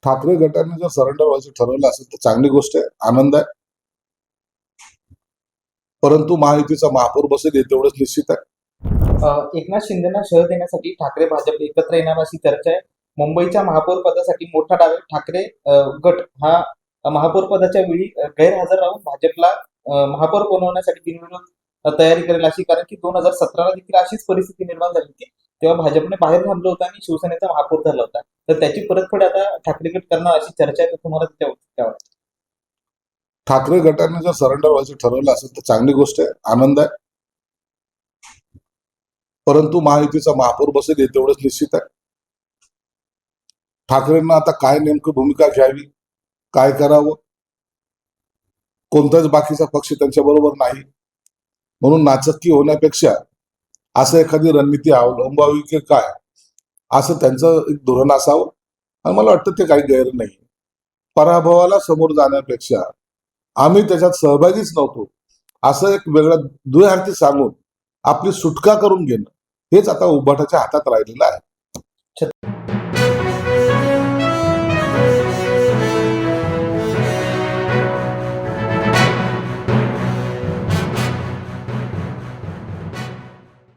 ठाकरे गटाने जर सरेंडर व्हायचं ठरवलं असेल तर चांगली गोष्ट आहे, आनंद आहे. परंतु महायुतीचा महापौर बसेल हे तेवढंच निश्चित आहे. एकनाथ शिंदेना शह देण्यासाठी ठाकरे भाजप एकत्र येणार अशी चर्चा आहे. मुंबईच्या महापौर पदासाठी मोठा डाव आहे. ठाकरे गट हा महापौर पदाच्या वेळी गैरहजर राहून भाजपला महापौर बनवण्यासाठी बिनविरोध तयारी करेल अशी, कारण की 2017ला देखील अशीच परिस्थिती निर्माण झाली होती. तेव्हा भाजपने बाहेर थांबलं होतं आणि शिवसेनेचा महापौर झाला होता. तर त्याची परतफेड आता ठाकरे गट करणार अशी चर्चा आहे. तर तुम्हाला त्यावर काय वाटतं? ठाकरे गटाने जर सरेंडर व्हायचं ठरवलं असेल तर चांगली गोष्ट आहे, आनंद आहे. परंतु महायुतीचा महापौर बसेल हे तेवढंच निश्चित आहे. ठाकरेंना आता काय नेमकं भूमिका घ्यावी, काय करावं, कोणताच बाकीचा पक्ष त्यांच्या बरोबर नाही, म्हणून नाचक्की होण्यापेक्षा असं एखादी रणनीती अवलंबावी की काय, असं त्यांचं एक धोरण असावं. आणि मला वाटतं ते काही गैर नाही. पराभवाला समोर जाण्यापेक्षा आम्ही त्याच्यात सहभागीच नव्हतो असं एक वेगळं दुहेअर्थी सांगून आपली सुटका करून घेणं हेच आता उभाटाच्या हातात राहिलेलं आहे.